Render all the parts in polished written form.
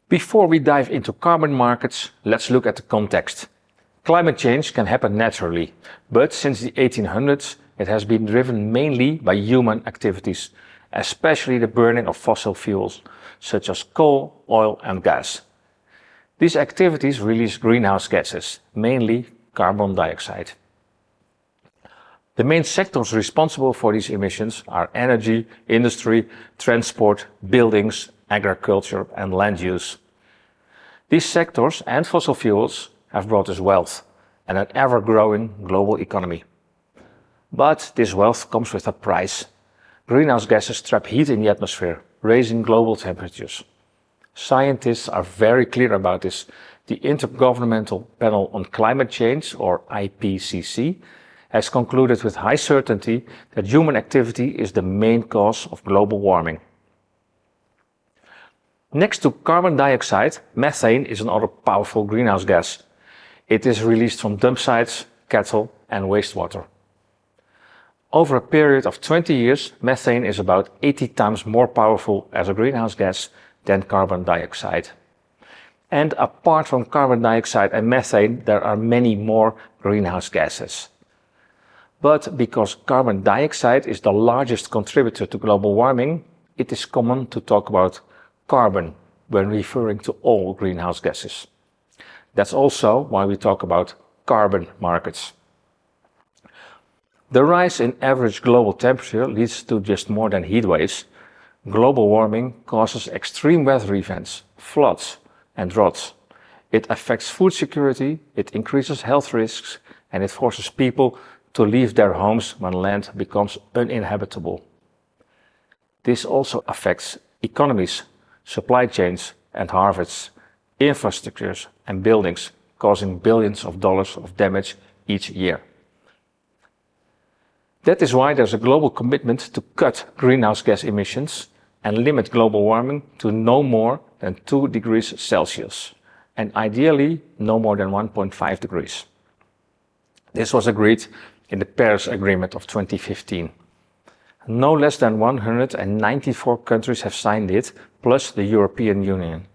Before we dive into carbon markets, let's look at the context. Climate change can happen naturally, but since the 1800s it has been driven mainly by human activities, especially the burning of fossil fuels, such as coal, oil and gas. These activities release greenhouse gases, mainly carbon dioxide. The main sectors responsible for these emissions are energy, industry, transport, buildings, agriculture and land use. These sectors and fossil fuels have brought us wealth and an ever-growing global economy. But this wealth comes with a price. Greenhouse gases trap heat in the atmosphere, raising global temperatures. Scientists are very clear about this. The Intergovernmental Panel on Climate Change, or IPCC, has concluded with high certainty that human activity is the main cause of global warming. Next to carbon dioxide, methane is another powerful greenhouse gas. It is released from dump sites, cattle and wastewater. Over a period of 20 years, methane is about 80 times more powerful as a greenhouse gas than carbon dioxide. And apart from carbon dioxide and methane, there are many more greenhouse gases. But because carbon dioxide is the largest contributor to global warming, it is common to talk about carbon when referring to all greenhouse gases. That's also why we talk about carbon markets. The rise in average global temperature leads to just more than heat waves. Global warming causes extreme weather events, floods and droughts. It affects food security, it increases health risks, and it forces people to leave their homes when land becomes uninhabitable. This also affects economies, supply chains and harvests, infrastructures and buildings, causing billions of dollars of damage each year. That is why there's a global commitment to cut greenhouse gas emissions and limit global warming to no more than 2 degrees Celsius, and ideally no more than 1.5 degrees. This was agreed in the Paris Agreement of 2015. No less than 194 countries have signed it, plus the European Union.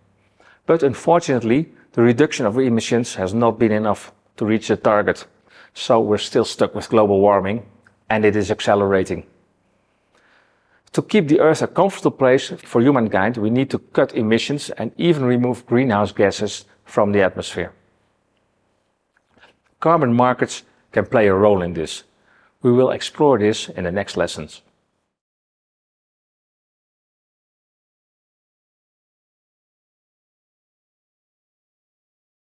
But unfortunately, the reduction of emissions has not been enough to reach the target, so we're still stuck with global warming, and it is accelerating. To keep the Earth a comfortable place for humankind, we need to cut emissions and even remove greenhouse gases from the atmosphere. Carbon markets can play a role in this. We will explore this in the next lessons.